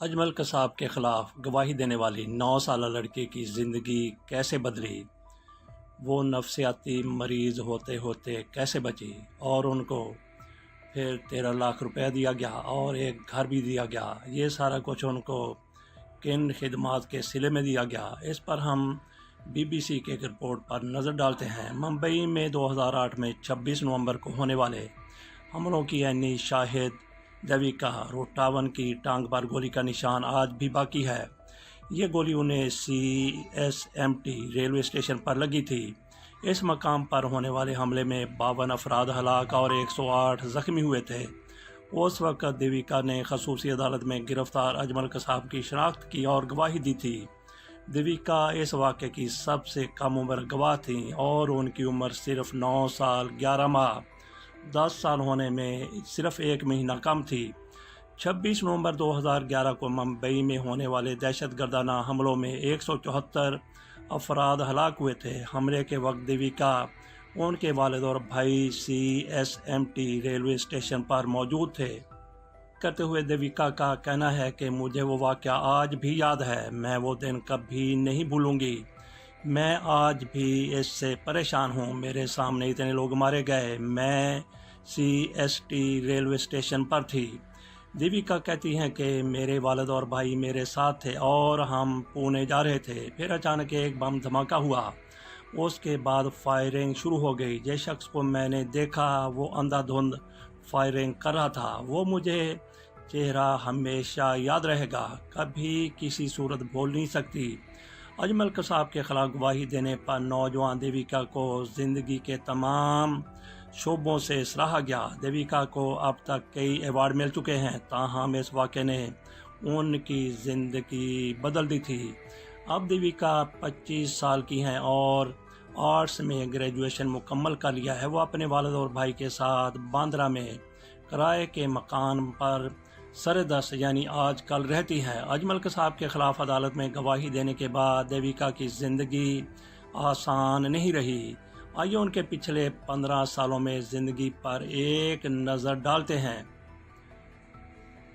اجمل قصاب کے خلاف گواہی دینے والی 9 سالہ لڑکی کی زندگی کیسے بدلی، وہ نفسیاتی مریض ہوتے ہوتے کیسے بچی اور ان کو پھر 13 لاکھ روپے دیا گیا اور ایک گھر بھی دیا گیا۔ یہ سارا کچھ ان کو کن خدمات کے صلے میں دیا گیا، اس پر ہم BBC کی ایک رپورٹ پر نظر ڈالتے ہیں۔ ممبئی میں 2008 میں 26 نومبر کو ہونے والے حملوں کی عینی شاہد دیویکا روٹاون کی ٹانگ پر گولی کا نشان آج بھی باقی ہے۔ یہ گولی انہیں CSMT ریلوے اسٹیشن پر لگی تھی۔ اس مقام پر ہونے والے حملے میں 52 افراد ہلاک اور 108 زخمی ہوئے تھے۔ اس وقت دیویکا نے خصوصی عدالت میں گرفتار اجمل قصاب کی شناخت کی اور گواہی دی تھی۔ دیویکا اس واقعے کی سب سے کم عمر گواہ تھیں اور ان کی عمر صرف 9 سال 11 ماہ 10 سال ہونے میں صرف 1 مہینہ کم تھی۔ 26 نومبر 2011 کو ممبئی میں ہونے والے دہشت گردانہ حملوں میں 174 افراد ہلاک ہوئے تھے۔ حملے کے وقت دیویکا، ان کے والد اور بھائی CSMT ریلوے اسٹیشن پر موجود تھے۔ کرتے ہوئے دیویکا کا کہنا ہے کہ مجھے وہ واقعہ آج بھی یاد ہے، میں وہ دن کبھی نہیں بھولوں گی۔ میں آج بھی اس سے پریشان ہوں، میرے سامنے اتنے لوگ مارے گئے، میں CST ریلوے اسٹیشن پر تھی۔ دیویکا کہتی ہیں کہ میرے والد اور بھائی میرے ساتھ تھے اور ہم پونے جا رہے تھے، پھر اچانک ایک بم دھماکہ ہوا، اس کے بعد فائرنگ شروع ہو گئی۔ جس شخص کو میں نے دیکھا وہ اندھا دھند فائرنگ کر رہا تھا، وہ مجھے چہرہ ہمیشہ یاد رہے گا، کبھی کسی صورت بھول نہیں سکتی۔ اجمل قصاب کے خلاف گواہی دینے پر نوجوان دیویکا کو زندگی کے تمام شعبوں سے سراہا گیا۔ دیویکا کو اب تک کئی ایوارڈ مل چکے ہیں، تاہم اس واقعے نے ان کی زندگی بدل دی تھی۔ اب دیویکا 25 سال کی ہیں اور آرٹس میں گریجویشن مکمل کر لیا ہے۔ وہ اپنے والد اور بھائی کے ساتھ باندرا میں کرائے کے مکان پر سردس یعنی آج کل رہتی ہے۔ اجمل قصاب کے خلاف عدالت میں گواہی دینے کے بعد دیویکا کی زندگی آسان نہیں رہی۔ آئیے ان کے پچھلے 15 سالوں میں زندگی پر ایک نظر ڈالتے ہیں۔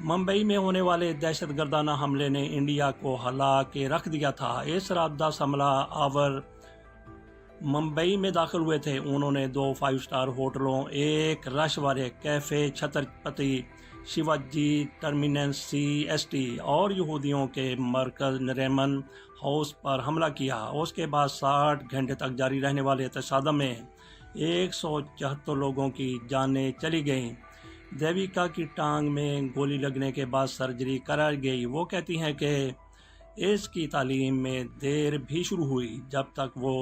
ممبئی میں ہونے والے دہشت گردانہ حملے نے انڈیا کو ہلا کے رکھ دیا تھا۔ اس رات 10 حملہ آور ممبئی میں داخل ہوئے تھے۔ انہوں نے 2 5 اسٹار ہوٹلوں، ایک رش والے cafe Chhatrapati Shivaji terminus CST اور یہودیوں کے مرکز نریمن ہاؤس پر حملہ کیا۔ اس کے بعد 60 گھنٹے تک جاری رہنے والے تصادم میں 174 لوگوں کی جانیں چلی گئیں۔ دیویکا کی ٹانگ میں گولی لگنے کے بعد سرجری کرائی گئی۔ وہ کہتی ہیں کہ اس کی تعلیم میں دیر بھی شروع ہوئی جب تک وہ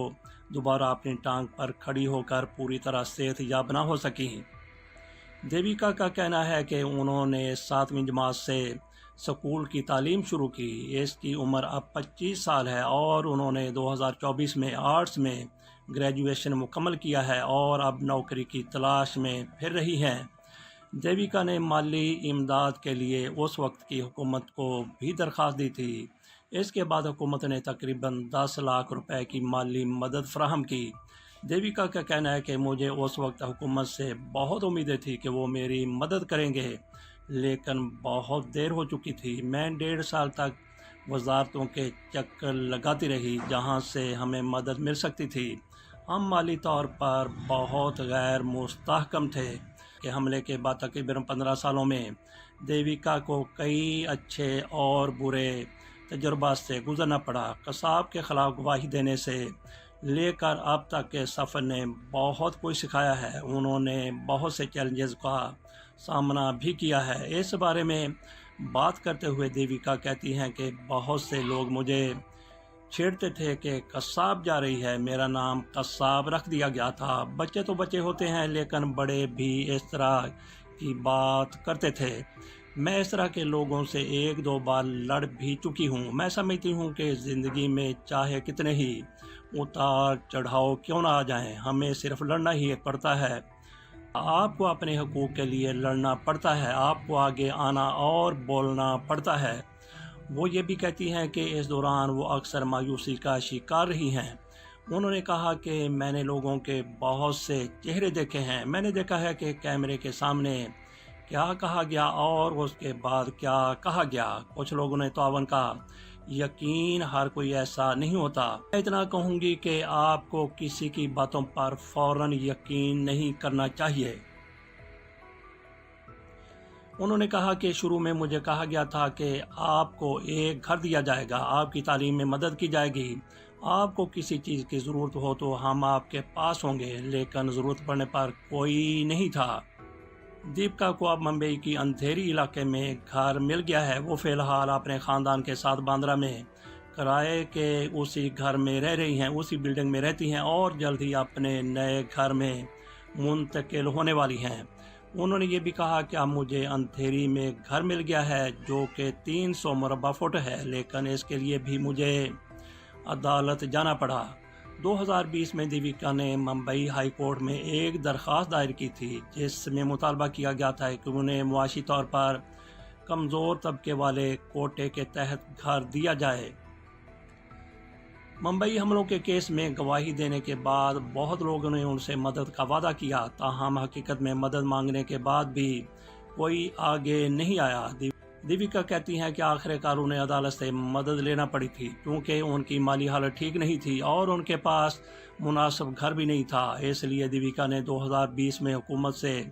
دوبارہ اپنی ٹانگ پر کھڑی ہو کر پوری طرح صحت یاب نہ ہو سکیں۔ دیویکا کا کہنا ہے کہ انہوں نے 7ویں جماعت سے اسکول کی تعلیم شروع کی۔ اس کی عمر اب 25 سال ہے اور انہوں نے 2024 میں آرٹس میں گریجویشن مکمل کیا ہے اور اب نوکری کی تلاش میں پھر رہی ہیں۔ دیویکا نے مالی امداد کے لیے اس وقت کی حکومت کو بھی درخواست دی تھی۔ اس کے بعد حکومت نے تقریباً 10 لاکھ روپے کی مالی مدد فراہم کی۔ دیویکا کا کہنا ہے کہ مجھے اس وقت حکومت سے بہت امیدیں تھی کہ وہ میری مدد کریں گے، لیکن بہت دیر ہو چکی تھی۔ میں 1.5 سال تک وزارتوں کے چکر لگاتی رہی جہاں سے ہمیں مدد مل سکتی تھی۔ ہم مالی طور پر بہت غیر مستحکم تھے کہ حملے کے بعد تقریباً 15 سالوں میں دیویکا کو کئی اچھے اور برے تجربات سے گزرنا پڑا۔ قصاب کے خلاف گواہی دینے سے لے کر اب تک کے سفر نے بہت کچھ سکھایا ہے۔ انہوں نے بہت سے چیلنجز کا سامنا بھی کیا ہے۔ اس بارے میں بات کرتے ہوئے دیویکا کہتی ہیں کہ بہت سے لوگ مجھے چھیڑتے تھے کہ قصاب جا رہی ہے، میرا نام قصاب رکھ دیا گیا تھا۔ بچے تو بچے ہوتے ہیں لیکن بڑے بھی اس طرح کی بات کرتے تھے۔ میں اس طرح کے لوگوں سے 1-2 بار لڑ بھی چکی ہوں۔ میں سمجھتی ہوں کہ زندگی میں چاہے کتنے ہی اتار چڑھاؤ کیوں نہ آ جائیں، ہمیں صرف لڑنا ہی پڑتا ہے۔ آپ کو اپنے حقوق کے لیے لڑنا پڑتا ہے، آپ کو آگے آنا اور بولنا پڑتا ہے۔ وہ یہ بھی کہتی ہیں کہ اس دوران وہ اکثر مایوسی کا شکار رہی ہیں۔ انہوں نے کہا کہ میں نے لوگوں کے بہت سے چہرے دیکھے ہیں، میں نے دیکھا ہے کہ کیمرے کے سامنے کیا کہا گیا اور اس کے بعد کیا کہا گیا۔ کچھ لوگوں نے تعاون کا یقین ہر کوئی ایسا نہیں ہوتا۔ میں اتنا کہوں گی کہ آپ کو کسی کی باتوں پر فوراً یقین نہیں کرنا چاہیے۔ انہوں نے کہا کہ شروع میں مجھے کہا گیا تھا کہ آپ کو ایک گھر دیا جائے گا، آپ کی تعلیم میں مدد کی جائے گی، آپ کو کسی چیز کی ضرورت ہو تو ہم آپ کے پاس ہوں گے، لیکن ضرورت پڑنے پر کوئی نہیں تھا۔ دیپکا کو اب ممبئی کی اندھیری علاقے میں گھر مل گیا ہے۔ وہ فی الحال اپنے خاندان کے ساتھ باندرا میں کرائے کے اسی گھر میں رہ رہی ہیں، اسی بلڈنگ میں رہتی ہیں اور جلد ہی اپنے نئے گھر میں منتقل ہونے والی ہیں۔ انہوں نے یہ بھی کہا کہ اب مجھے اندھیری میں گھر مل گیا ہے جو کہ 300 مربع فٹ ہے، لیکن اس کے لیے بھی مجھے عدالت جانا پڑا۔ 2020 میں دیویکا نے ممبئی ہائی کورٹ میں ایک درخواست دائر کی تھی جس میں مطالبہ کیا گیا تھا کہ انہیں معاشی طور پر کمزور طبقے والے کوٹے کے تحت گھر دیا جائے۔ ممبئی حملوں کے کیس میں گواہی دینے کے بعد بہت لوگوں نے ان سے مدد کا وعدہ کیا، تاہم حقیقت میں مدد مانگنے کے بعد بھی کوئی آگے نہیں آیا۔ دیویکا کہتی ہیں کہ آخر کار انہیں عدالت سے مدد لینا پڑی تھی کیونکہ ان کی مالی حالت ٹھیک نہیں تھی اور ان کے پاس مناسب گھر بھی نہیں تھا۔ اس لیے دیویکا نے 2020 میں حکومت سے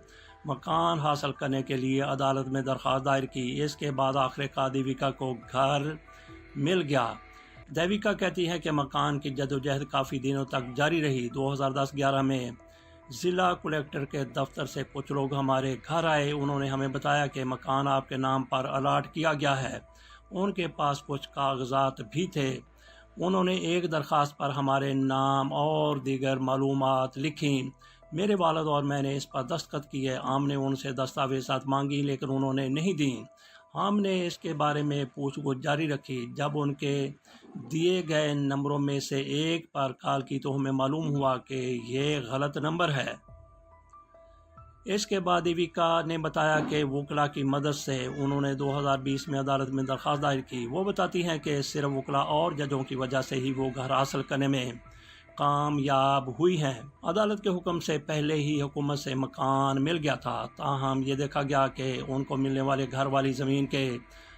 مکان حاصل کرنے کے لیے عدالت میں درخواست دائر کی۔ اس کے بعد آخر کار دیویکا کو گھر مل گیا۔ دیویکا کہتی ہے کہ مکان کی جدوجہد کافی دنوں تک جاری رہی۔ 2010-11 میں ضلع کلکٹر کے دفتر سے کچھ لوگ ہمارے گھر آئے، انہوں نے ہمیں بتایا کہ مکان آپ کے نام پر الاٹ کیا گیا ہے۔ ان کے پاس کچھ کاغذات بھی تھے۔ انہوں نے ایک درخواست پر ہمارے نام اور دیگر معلومات لکھیں۔ میرے والد اور میں نے اس پر دستخط کیے۔ ہم نے ان سے دستاویزات مانگی لیکن انہوں نے نہیں دیں۔ ہم نے اس کے بارے میں پوچھ گچھ جاری رکھی۔ جب ان کے دیے گئے نمبروں میں سے ایک پر کال کی تو ہمیں معلوم ہوا کہ یہ غلط نمبر ہے۔ اس کے بعد دیویکا نے بتایا کہ وکلا کی مدد سے انہوں نے 2020 میں عدالت میں درخواست دائر کی۔ وہ بتاتی ہیں کہ صرف وکلا اور ججوں کی وجہ سے ہی وہ گھر حاصل کرنے میں کامیاب ہوئی ہیں۔ عدالت کے حکم سے پہلے ہی حکومت سے مکان مل گیا تھا، تاہم یہ دیکھا گیا کہ ان کو ملنے والے گھر والی زمین کے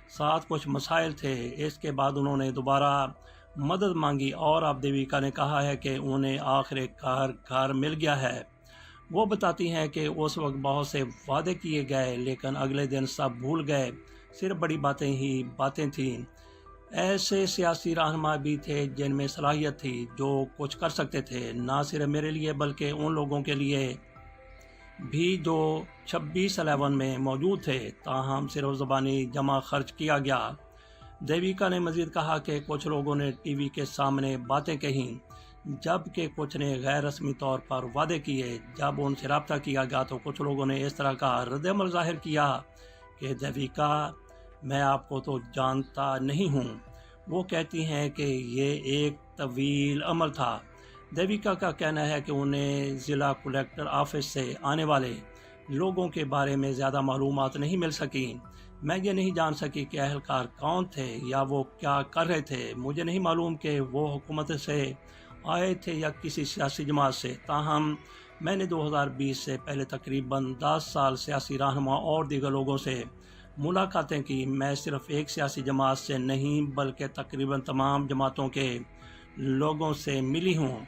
ساتھ کچھ مسائل تھے۔ اس کے بعد انہوں نے دوبارہ مدد مانگی اور اب دیویکا نے کہا ہے کہ انہیں آخر کار گھر مل گیا ہے۔ وہ بتاتی ہیں کہ اس وقت بہت سے وعدے کیے گئے لیکن اگلے دن سب بھول گئے، صرف بڑی باتیں ہی باتیں تھیں۔ ایسے سیاسی رہنما بھی تھے جن میں صلاحیت تھی، جو کچھ کر سکتے تھے، نہ صرف میرے لیے بلکہ ان لوگوں کے لیے بھی جو 26/11 میں موجود تھے، تاہم صرف زبانی جمع خرچ کیا گیا۔ دیویکا نے مزید کہا کہ کچھ لوگوں نے ٹی وی کے سامنے باتیں کہیں جبکہ کچھ نے غیر رسمی طور پر وعدے کیے۔ جب ان سے رابطہ کیا گیا تو کچھ لوگوں نے اس طرح کا رد عمل ظاہر کیا کہ دیویکا میں آپ کو تو جانتا نہیں ہوں۔ وہ کہتی ہیں کہ یہ ایک طویل عمل تھا۔ دیویکا کا کہنا ہے کہ انہیں ضلع کلکٹر آفس سے آنے والے لوگوں کے بارے میں زیادہ معلومات نہیں مل سکیں۔ میں یہ نہیں جان سکی کہ اہلکار کون تھے یا وہ کیا کر رہے تھے۔ مجھے نہیں معلوم کہ وہ حکومت سے آئے تھے یا کسی سیاسی جماعت سے، تاہم میں نے 2020 سے پہلے تقریباً 10 سال سیاسی رہنما اور دیگر لوگوں سے ملاقاتیں کی۔ میں صرف ایک سیاسی جماعت سے نہیں بلکہ تقریباً تمام جماعتوں کے لوگوں سے ملی ہوں۔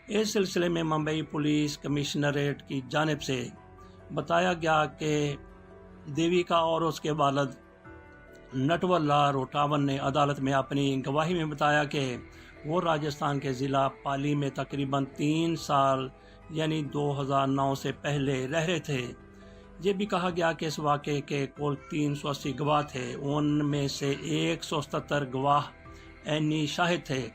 اس سلسلے میں ممبئی پولیس کمشنریٹ کی جانب سے بتایا گیا کہ دیویکا اور اس کے والد نٹور لال روٹاون نے عدالت میں اپنی گواہی میں بتایا کہ وہ راجستھان کے ضلع پالی میں تقریباً 3 سال یعنی 2009 سے پہلے رہ رہے تھے۔ یہ بھی کہا گیا کہ اس واقعے کے کل 380 گواہ تھے، ان میں سے 177 گواہ عینی شاہد تھے۔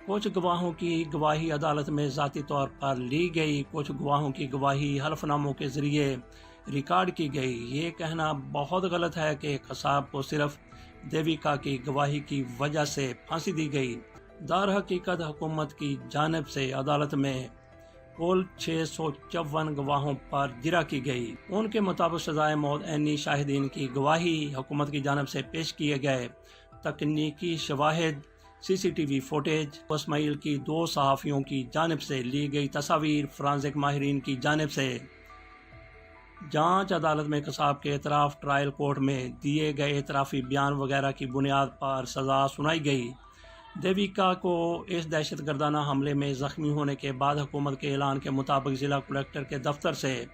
کچھ گواہوں کی گواہی عدالت میں ذاتی طور پر لی گئی، کچھ گواہوں کی گواہی حلف ناموں کے ذریعے ریکارڈ کی گئی۔ یہ کہنا بہت غلط ہے کہ قصاب کو صرف دیویکا کی گواہی کی وجہ سے پھانسی دی گئی۔ درحقیقت حکومت کی جانب سے عدالت میں کل 654 گواہوں پر جرا کی گئی۔ ان کے مطابق سزائے موت عینی شاہدین کی گواہی، حکومت کی جانب سے پیش کیے گئے تکنیکی شواہد، CCTV فوٹیج، اسماعیل کی 2 صحافیوں کی جانب سے لی گئی تصاویر، فرانزک ماہرین کی جانب سے جانچ عدالت میں قصاب کے اعتراف ٹرائل کورٹ میں دیے گئے اعترافی بیان وغیرہ کی بنیاد پر سزا سنائی گئی۔ دیویکا کو اس دہشت گردانہ حملے میں زخمی ہونے کے بعد حکومت کے اعلان کے مطابق ضلع کلکٹر کے دفتر سے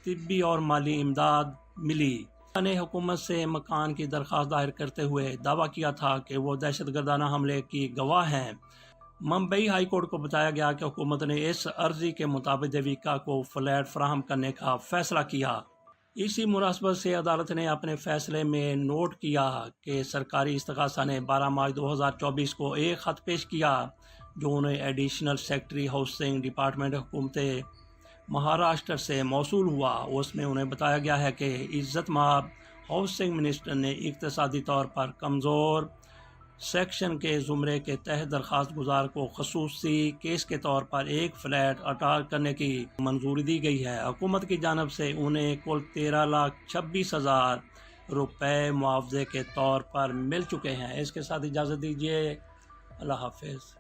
طبی اور مالی امداد ملی۔ نے حکومت سے مکان کی درخواست دائر کرتے ہوئے دعویٰ کیا تھا کہ وہ دہشت گردانہ حملے کی گواہ ہیں۔ ممبئی ہائی کورٹ کو بتایا گیا کہ حکومت نے اس عرضی کے مطابق دیویکا کو فلیٹ فراہم کرنے کا فیصلہ کیا۔ اسی مناسبت سے عدالت نے اپنے فیصلے میں نوٹ کیا کہ سرکاری استغاثہ نے 12 مارچ 2024 کو ایک خط پیش کیا جو انہیں ایڈیشنل سیکرٹری ہاؤسنگ ڈپارٹمنٹ حکومت مہاراشٹر سے موصول ہوا۔ اس میں انہیں بتایا گیا ہے کہ عزت مآب ہاؤسنگ منسٹر نے اقتصادی طور پر کمزور سیکشن کے زمرے کے تحت درخواست گزار کو خصوصی کیس کے طور پر ایک فلیٹ اٹاک کرنے کی منظوری دی گئی ہے۔ حکومت کی جانب سے انہیں کل 13,26,000 روپے معاوضے کے طور پر مل چکے ہیں۔ اس کے ساتھ اجازت دیجیے، اللہ حافظ۔